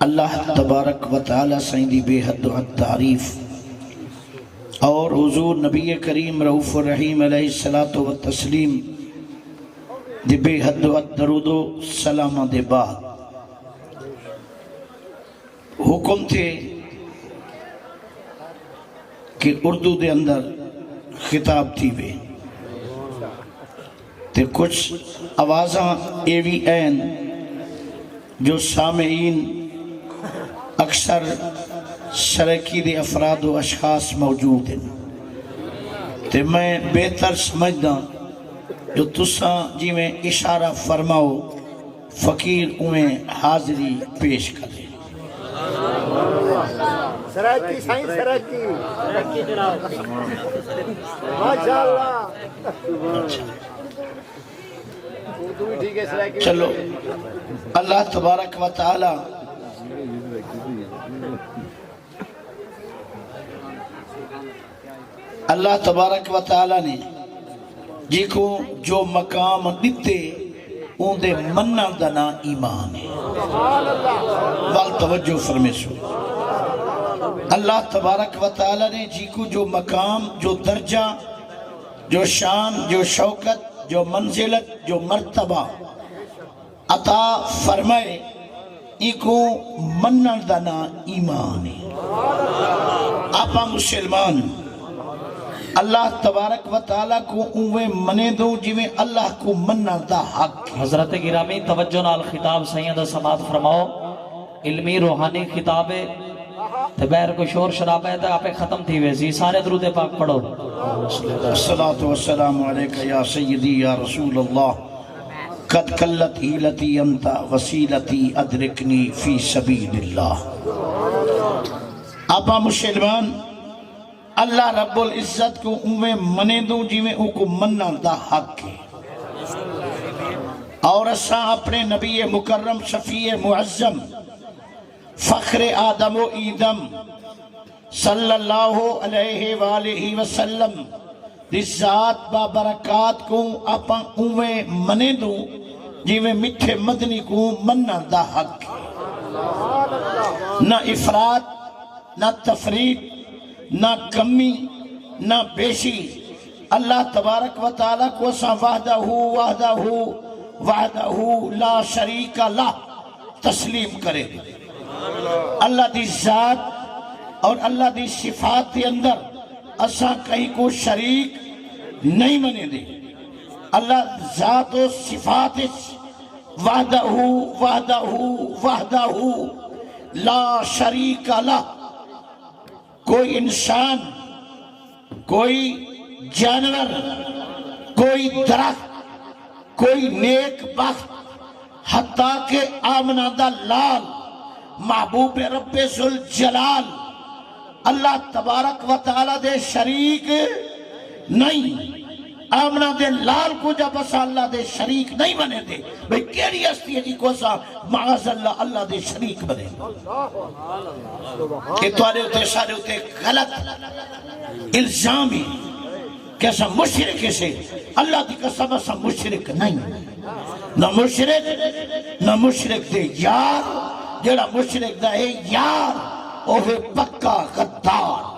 اللہ تبارک و تعالی سائیں دی بے حد و حد تعریف اور حضور نبی کریم رؤوف الرحیم علیہ الصلوۃ والتسلیم دی بے حد و حد درود و سلام دے بعد حکم تھے کہ اردو دے اندر خطاب تھی وے تے کچھ آوازاں ایوی این جو سامعین اکثر شرکی دے افراد و اشخاص موجود ہیں تے میں بہتر سمجھدا جو تساں جی میں اشارہ فرماؤ فقیر انہیں حاضری پیش کرے سرکی سائیں سرکی ماشاءاللہ چلو اللہ تبارک و تعالی اللہ تبارک و تعالی نے جی کو جو مقام دیتے ان دے منہ دنا ایمان ہے وال توجہ فرمیسو اللہ تبارک و تعالی نے جی کو جو مقام جو درجہ جو شان جو شوکت جو منزلت جو مرتبہ عطا فرمائے ایکو منن دنا ایمان ہے آپا مسلمان اللہ تبارک و تعالیٰ کو اوے منے دو جویں اللہ کو منن دا حق ہے۔ حضرت گرامی توجہ نال خطاب سید سماعت فرماؤ علمی روحانی خطاب ہے تبیر کو شور شراب ہے آپ ختم تھی ویسی سارے درود پاک پڑھو الصلاة والسلام علیکہ یا سیدی یا رسول اللہ قد قلت حیلتی انت وسیلتی ادرکنی فی سبیل اللہ۔ آپا مسلمان اللہ رب العزت کو اوے منے دوں جی میں او کو مننا دا حق ہے اور اساں اپنے نبی مکرم شفیع معظم فخر آدم و ایدم صلی اللہ علیہ وآلہ وسلم ذات بابرکات کو اپا اوے منے دوں جی میں مٹھے مدنی کو مننا دا حق نہ افراد نہ تفرید نہ کمی نہ بیشی اللہ تبارک و تعالیٰ کو سا وحدہ لا شریک لا تسلیم کرے اللہ دی ذات اور اللہ دی صفات کے اندر اساں کہیں کو شریک نہیں منے دے اللہ ذات و صفات وحدہ لا شریک لا کوئی انسان کوئی جانور کوئی درخت کوئی نیک بخت حتیٰ کہ آمنہ دا لال محبوب رب ذوالجلال اللہ تبارک و تعالیٰ دے شریک نہیں آمنہ دے لال کو جب اسا اللہ دے شریک نہیں بنے دے بھئی کیڑی ہستی ہے جی کو اسا معاذ اللہ اللہ دے شریک بنے کہ توارے ہوتے سارے ہوتے غلط الزامی کہ اسا مشرک سے اللہ دی قسم اسا مشرک نہیں نہ مشرک دے یار جڑا مشرک دا ہے یار اوہ پکا غدار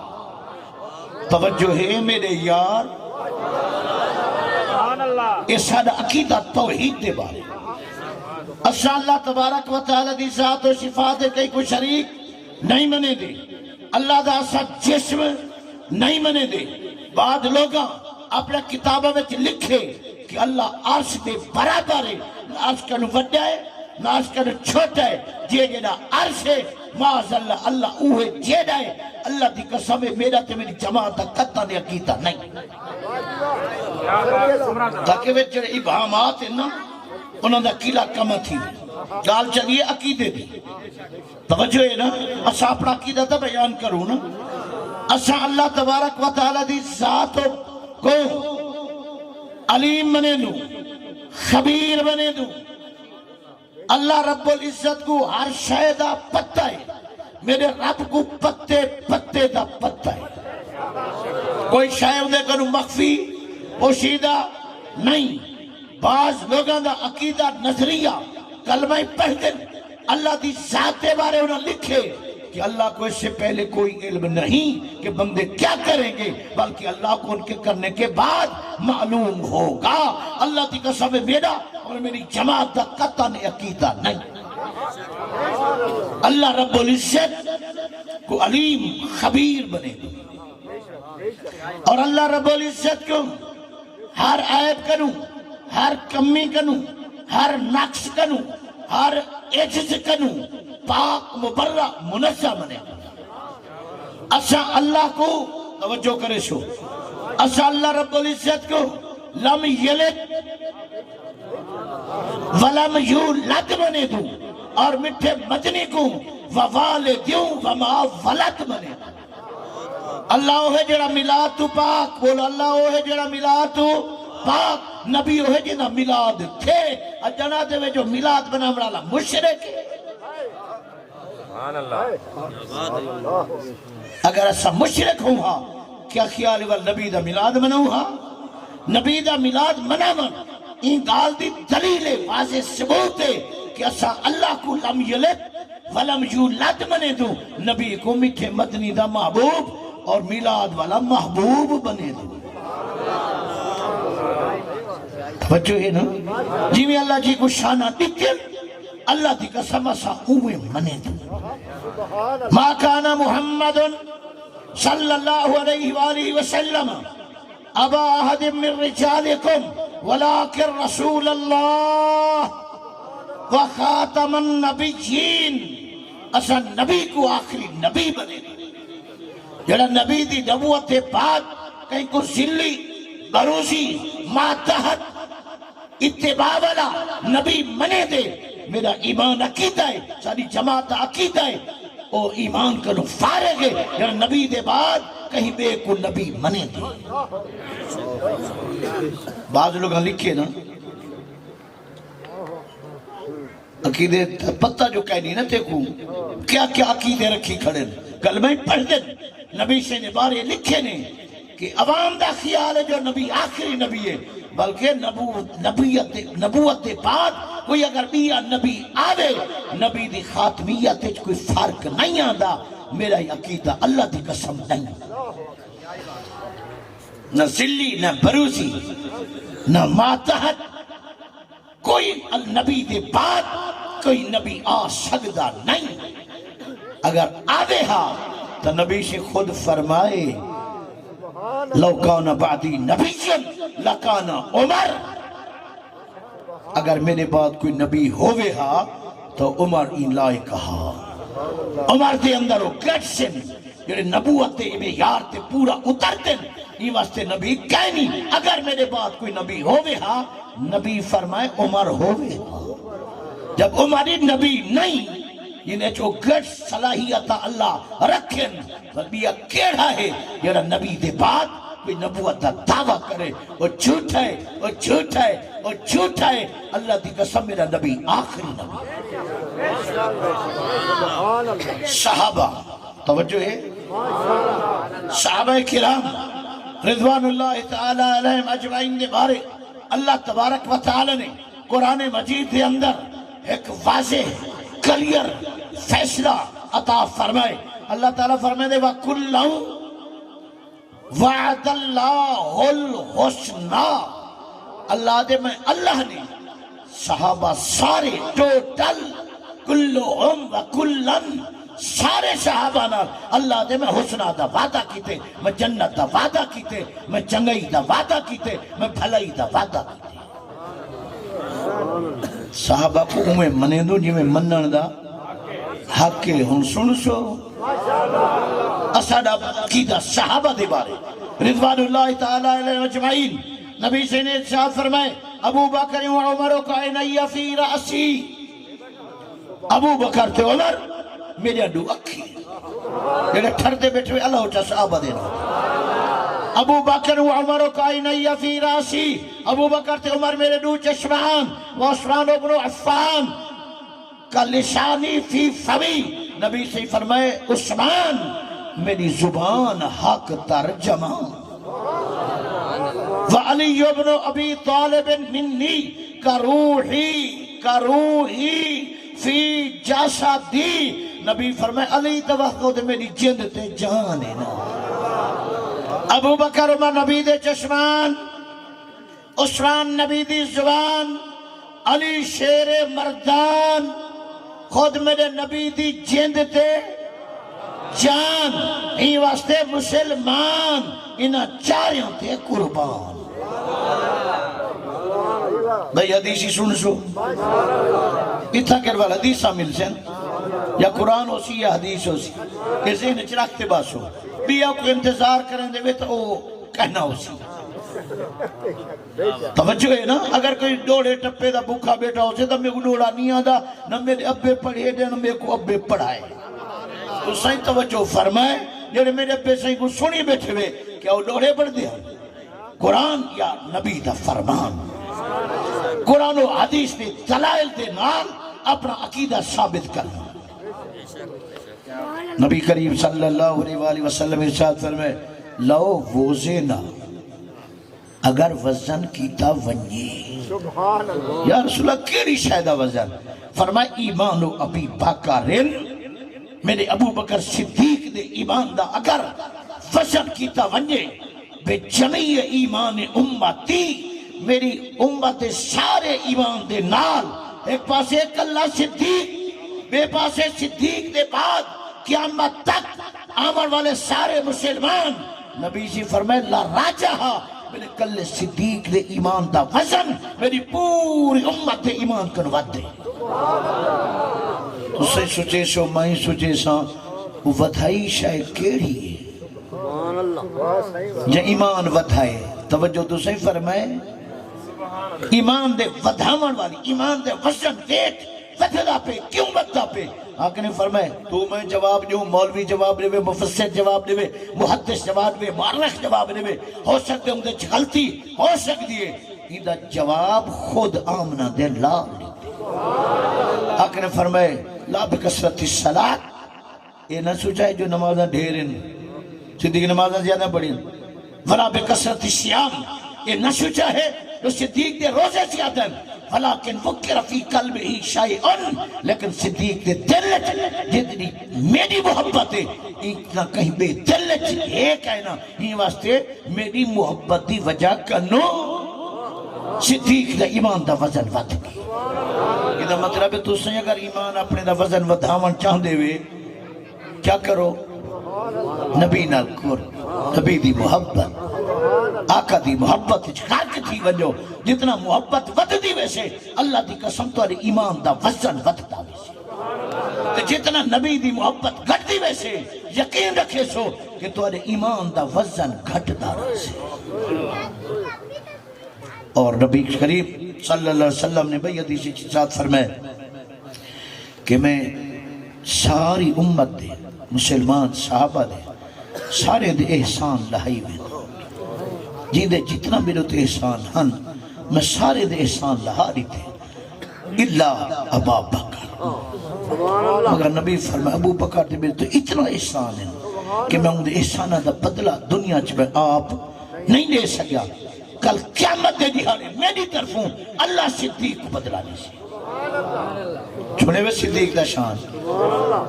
توجہ ہے میرے یار اس سادہ عقیدہ توحید دے بارے اسا اللہ تبارک و تعالیٰ دی ذات و صفات ہے کئی کو شریک نہیں منے دے اللہ دا اسا جسم نہیں منے دے بعد لوگاں اپنا کتابہ میں لکھے کہ اللہ عرش دے برابر ہے نہ عرش کا نو وڈا ہے نہ عرش کا نو چھوٹا ہے جے جیڑا عرش ہے معاذ اللہ اللہ اوہ جیڑا ہے اللہ دی قسم ہے میرا تے میری جماعت قطع دے عقیدہ نہیں تاکہ وہ جڑے ابہامات ہیں نا انہوں نے عقیدہ کم تھی گال چلیے عقیدے دی توجہ ہے نا اسا اپنا عقیدہ دا بیان کروں نا اسا اللہ تبارک و تعالیٰ دی ذات کو علیم بنے دوں خبیر بنے دوں اللہ رب العزت کو ہر شے دا پتہ ہے میرے رب کو پتے دا پتہ ہے کوئی شے دے کنو مخفی پوشیدہ نہیں بعض لوگاں دا عقیدہ نظریہ کلمہ پڑھ دن اللہ دی ذات کے بارے انہوں نے لکھے کہ اللہ کو اس سے پہلے کوئی علم نہیں کہ بندے کیا کریں گے، بلکہ اللہ کو ان کے کرنے کے بعد معلوم ہوگا۔ اللہ کی قسم میرا اور میری جماعت کا قطعاً عقیدہ نہیں۔ اللہ رب العزت کو علیم خبیر بنے گا، اور اللہ رب العزت کو ہر عیب کنوں، ہر کمی کنوں، ہر نقص کنوں، ہر عجز کنوں پاک مبرہ منزہ بنے گا۔ اسا اللہ کو توجہ کرے سو، اسا اللہ رب العزت کو لم یلد ولم یولد بنے دوں، اور مٹھے مدنی کو ووالدوں وما ولد بنے دوں۔ اللہ وہ ہے جڑا ملاد تو پاک، بولو اللہ وہ ہے جڑا ملاد تو پاک، نبی وہ ہے جڑا ملاد تھے، اجنا دے میں جو ملاد بنا مرالا مشرک ہے۔ اگر ایسا مشرک ہوں ہاں کیا خیال ہے نبی دا ملاد مناؤں ہاں؟ نبی دا ملاد منا من این گال دی دلیل واضح ثبوت ہے کہ ایسا اللہ کو لم یلد ولم یولد منے دوں، نبی کو میٹھے مدنی دا محبوب اور میلاد والا محبوب بنے دوں۔ توجہ ہے نا جی میں اللہ جی کو شانہ دیکھیں، اللہ دی قسم اسا اوے منے دوں۔ ما کان محمد صلی اللہ علیہ وآلہ وسلم ابا احد من رجالکم ولکن رسول اللہ وخاتم النبیین، اسا نبی کو آخری نبی بنے دوں۔ جڑا نبی دی نبوت بعد کہیں کو ذلی بروزی ماتحت اتباع والا نبی منے دے، میرا ایمان عقیدہ ہے، ساری جماعت عقیدہ ہے، او ایمان کا فارغ ہے جڑا نبی دے بعد کہیں بے کو نبی منے دے۔ بعض لوگ لکھے نا عقیدے پتہ جو کہنی نا تیکو کیا کیا عقیدے رکھی کھڑے کل میں پڑھ دیں نبی سے نے بارے لکھے نے کہ عوام دا خیال ہے جو نبی آخری نبی ہے، بلکہ نبوت بعد کوئی اگر بیا نبی آوے نبی دی خاتمیت کوئی فرق نہیں آدھا، میرا عقیدہ اللہ دی قسم نہیں، نہ ذلی نہ بروزی نہ ماتحت، کوئی نبی دے بعد کوئی نبی آ سکتا نہیں۔ اگر آوے ہاں تو نبی سے خود فرمائے لو کان بعدی نبی لکان عمر، اگر میرے بعد کوئی نبی ہوئے ہاں تو عمر این لائے کہا۔ عمر دے اندر وہ گٹسن جڑے نبوت دے معیار تے پورا اترتن، یہ واسطے نبی کہنی اگر میرے بعد کوئی نبی ہوئے ہاں، نبی فرمائے عمر ہوئے ہاں۔ جب عمری نبی نہیں جنہیں جو گٹ صلاحیت اللہ رکھن بلبیہ کیڑا ہے جڑا نبی دے بعد کوئی نبوت دا دعویٰ کرے، وہ جھوٹا ہے، وہ جھوٹا ہے، وہ جھوٹا ہے۔ اللہ دی قسم میرا نبی آخری نبی۔ صحابہ توجہ ہے، صحابہ کرام رضوان اللہ تعالی علیہم اجمعین نے بارے اللہ تبارک و تعالی نے قرآن مجید کے اندر ایک واضح کلیئر فیصلہ عطا فرمائے۔ اللہ تعالیٰ فرمائے دے وَكُلَّهُ وَعَدَ اللَّهُ الْحُسْنَى، اللہ دے میں اللہ نے صحابہ سارے ٹوٹل کلہم وکلن سارے صحابہ نال اللہ دے میں حسنہ دا وعدہ کیتے، میں جنت دا وعدہ کیتے، میں چنگئی دا وعدہ کیتے، میں بھلائی دا وعدہ کیتے۔ صحابہ کو میں منے دوں جی میں منن دا حق ہن سن سو اساڈا عقیدہ صحابہ دے بارے رضوان اللہ تعالی علیہ اجمعین۔ نبی سے نے ارشاد فرمائے ابو بکر و عمر کا عینی فی رأسی، ابو بکر تے عمر میرے دو اکھی جڑے ٹھردے بیٹھے ہوئے اللہ اچھا صحابہ دینا۔ ابو بکر و عمر کا عینی فی رأسی، ابو بکر تے عمر میرے دو چشمان، و عثمان ابن عفان کا لسانی فی فمی، نبی سے فرمائے عثمان میری زبان حق ترجمہ، وعلی ابن ابی طالب منی کا روحی فی جاسدی، نبی فرمائے علی توقع دے میری جند تے جان ہے نا۔ ابو بکر عمر نبی دے چشمان، عثمان نبی دی زبان، علی شیر مردان، خود میرے نبی دی جند تے جان، ہی واسطے مسلمان انہاں چاریوں تے قربان۔ بھئی حدیثی سن سو اتھا کروال حدیثہ مل سن، یا قرآن ہو سی یا حدیث ہو سی، یہ ذہن چراکتے باس ہو بھی آپ کو انتظار کریں دے تو وہ کہنا ہو سی۔ توجہ ہے نا، اگر کوئی ڈوڑے ٹپے دا بھوکا بیٹا ہو سے تو میں کو ڈوڑا نہیں آدھا، نہ میرے ابے پڑھے دے نہ میرے کو ابے پڑھائے۔ تو سائیں توجہ فرمائے جیڑے میرے ابے سائیں کو سنی بیٹھے ہوئے کیا وہ ڈوڑے پڑھ دیا؟ قرآن یا نبی دا فرمان، قرآن و حدیث دے دلائل دے نال اپنا عقیدہ ثابت کرنا۔ نبی کریم صلی اللہ علیہ وآلہ وسلم ارشاد فرمائے لو وزنا، اگر وزن کیتا ونجی، سبحان اللہ، یا رسول اللہ کیڑی شاہدہ وزن؟ فرمائے ایمان ابی بکرن، میرے ابو بکر صدیق دے ایمان دا اگر وزن کیتا ونجے بے جمعی ایمان امتی، میری امت سارے ایمان دے نال، ایک پاسے ایک اللہ صدیق، بے پاسے صدیق دے بعد قیامت تک آمر والے سارے مسلمان، نبی جی فرمائے لا راجہا، میرے کل صدیق دے ایمان دا وزن میری پوری امت دے ایمان کنوات دے۔ تو سے سوچے سو مائیں سوچے سا ودھائی شاید کیڑی ہے سبحان اللہ، یا ایمان ودھائے؟ توجہ تو صحیح فرمائے ایمان دے ودھامن والی، ایمان دے وزن ویٹ ودھدا پہ کیوں ودھدا پہ؟ آقا نے فرمائے تو میں جواب دوں، مولوی جواب دے، مفسر جواب دے، محدث جواب دے، مورخ جواب دے، ہو سکتے ہوں دے غلطی ہو سکتی ہے، ایدہ جواب خود آمنہ دے لا لیتے۔ آقا نے فرمائے لا بکثرت الصلاۃ، یہ نہ سوچائے جو نمازہ ڈھیرن، صدیق نمازہ زیادہ پڑھیں، ولا بکثرت الصیام، یہ نہ سوچا ہے جو صدیق دے روزے زیادہ، ولیکن وکر فی قلب ہی شیئن، لیکن صدیق دے دل جتنی میری محبت ہے اتنا کہیں بے دل ہے کہنا، ہی واسطے میری محبت دی وجہ کنو صدیق دا ایمان دا وزن ود گئی۔ یہ دا مطلب ہے تو سے اگر ایمان اپنے دا وزن ودھاون چاہ دے ہوئے کیا کرو؟ نبی نال کر، نبی دی محبت، آقا دی محبت خاک تھی وجو، جتنا محبت ود دی ویسے اللہ دی قسم تاری ایمان دا وزن ود دا ویسے، جتنا نبی دی محبت گھٹ دی ویسے یقین رکھے سو کہ تاری ایمان دا وزن گھٹ دا رہے۔ اور نبی کریم صلی اللہ علیہ وسلم نے بھئی حدیث کی ساتھ فرمائے کہ میں ساری امت دے مسلمان صحابہ دے سارے دے احسان لہائی میں جی دے جتنا میرے تے احسان ہن میں سارے دے احسان لہا رہی تھے اللہ ابا بکر، مگر نبی فرمائے ابو بکر دے میرے تو اتنا احسان ہے کہ میں ان دے احسانہ دا بدلہ دنیا چ میں آپ نہیں لے سکیا، کل قیامت دے دیہانے میری طرفوں اللہ صدیق کو بدلا نہیں سی۔ چھوڑے ہوئے صدیق دا شان،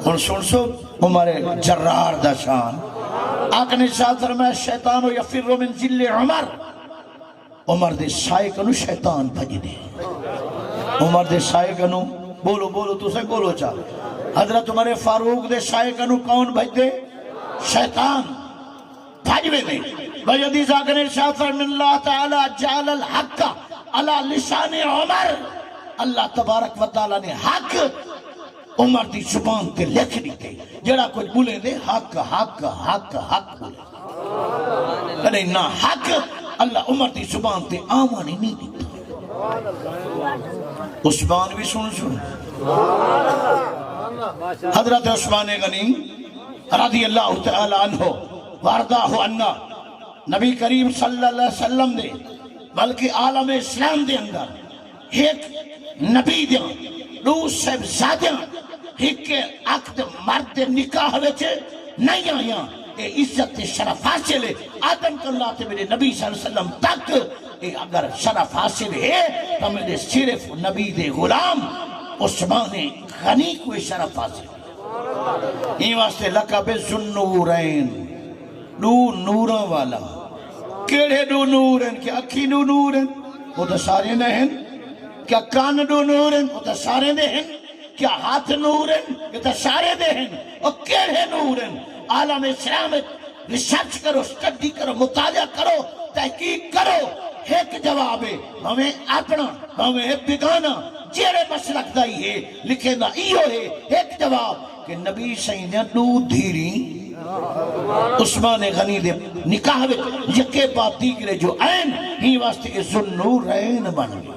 اور سن سو ہمارے جرار دا شان، آقا نے ساتھ فرمایا شیطانو یفر من ذل عمر، عمر دے سائے کنو شیطان بھج دے، عمر دے سائے کنو بولو بولو تو سے بولو چاہ، حضرت عمر فاروق دے سائے کنو کون بھج دے؟ شیطان بھج دے۔ بھائی حدیث آقا نے ساتھ فرمایا اللہ تعالی جعل الحق علی لسان عمر، اللہ تبارک و تعالی نے حق عمر دی زبان تے لکھ دیتے، جڑا کوئی بولے دے حق حق حق حق بولے، نہیں نہ حق اللہ عمر دی زبان تے آمانی نہیں دیتا۔ عثمان بھی سن حضرت عثمان غنی رضی اللہ تعالی عنہ وارداہ عنہ نبی کریم صلی اللہ علیہ وسلم دے بلکہ عالم اسلام دے اندر ایک نبی دیاں دو صاحبزادیاں ایک عقد مرد نکاح وچے نہیں آیا، اے عزت شرف حاصل ہے آدم کو اللہ تے میرے نبی صلی اللہ علیہ وسلم تک، اے اگر شرف حاصل ہے تو میرے صرف نبی دے غلام عثمان غنی کو شرف حاصل این واسطے لقب ذوالنورین دو نوراں والا کیڑے دو نور ہیں کیا اکھی دو نور ہیں وہ تو سارے نہ ہیں کیا کان دو نور ہیں وہ تو سارے دے ہیں کیا ہاتھ نور ہیں یہ تو سارے دے ہیں اور کیڑے نور ہیں عالم اسلام ریسرچ کرو اسٹڈی کرو مطالعہ کرو تحقیق کرو ایک جواب ہے ہمیں اپنا ہمیں بگانا جیڑے مسلک دائی ہے لکھے دا ایو ہے ایک جواب کہ نبی سیدہ دو دھیری عثمان غنی دے نکاح وچ یکے بعد دیگرے جو عین ہی واسطے ذوالنورین بن گئی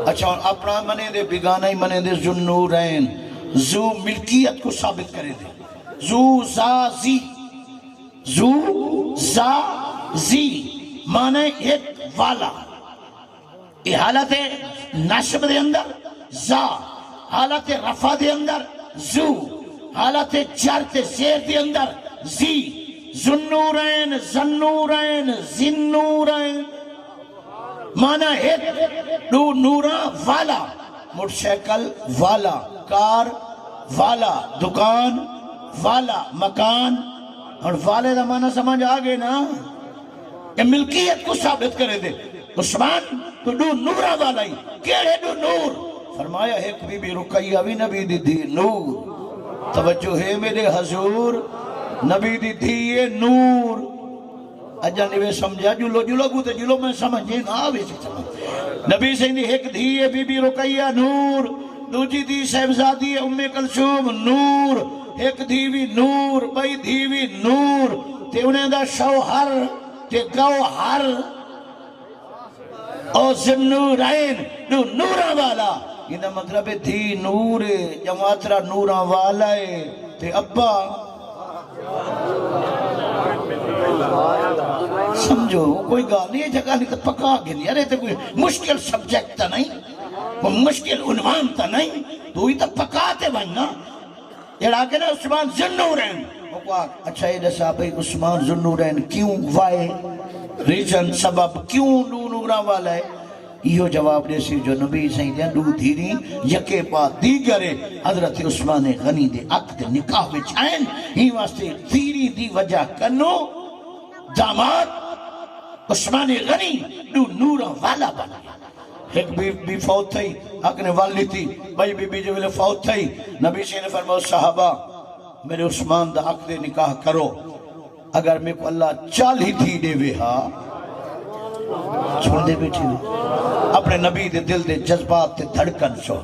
اچھا اور اپنا منے دے بگانا ہی منے دے ذوالنورین ذو ملکیت کو ثابت کرے دے ذو زازی ذو زازی مانے ایک والا یہ حالت نشب دے اندر زا حالت رفع دے اندر زو حالت جرت زیر دے اندر زی ذوالنورین ذنورین ذنورین مانا ایک دو نورا والا موٹرسائیکل والا کار والا دکان والا مکان اور والے دا مانا سمجھ آگے نا یہ ملکیت کو ثابت کرے دے عثمان تو دو نورا والا ہی کیڑے دو نور فرمایا ایک بی بی رقیہ بھی نبی دی دی نور توجہ ہے میرے حضور نبی دی دی یہ نور اجا نوے سمجھا جلو گوتے جلو میں سمجھے نا آوے سے سمجھ نبی سے ایک دی یہ بی بی رقیہ نور دوجی دی صاحبزادی ام کلثوم نور ایک دیوی نور بھائی دیوی نور تے انہیں دا شوہر تے گوہر او ذوالنورین دو نورا والا یہ دا مطلب ہے دی نور جماعترہ نورا والا ہے تے ابا سمجھو کوئی گال نہیں ہے جگہ نہیں تو پکا گئی ارے تو کوئی مشکل سبجیکٹ تا نہیں کوئی مشکل عنوان تا نہیں تو ہی تو پکاتے بننا یہ آگے نا عثمان ذوالنورین اچھا یہ جیسا بھئی عثمان ذوالنورین کیوں وائے ریزن سبب کیوں دو نورا والا ہے یہ جواب دے سی جو نبی سیدہ دو دھیری یکے بعد دیگرے حضرت عثمان غنی دے عقد نکاح وچ آئین ہی واسطے دھیری دی وجہ کنو داماد عثمان غنی دو نورا والا بنا ایک بی فوت تھی اکنے والی تھی بھائی بی بی جو ملے فوت تھی نبی سے نے فرماؤ صحابہ میرے عثمان دا عقد نکاح کرو اگر میں کو اللہ 40 تھی دے وے ہاں چھوڑ دے بیٹھی اپنے نبی دے دل دے جذبات تے دھڑکن سو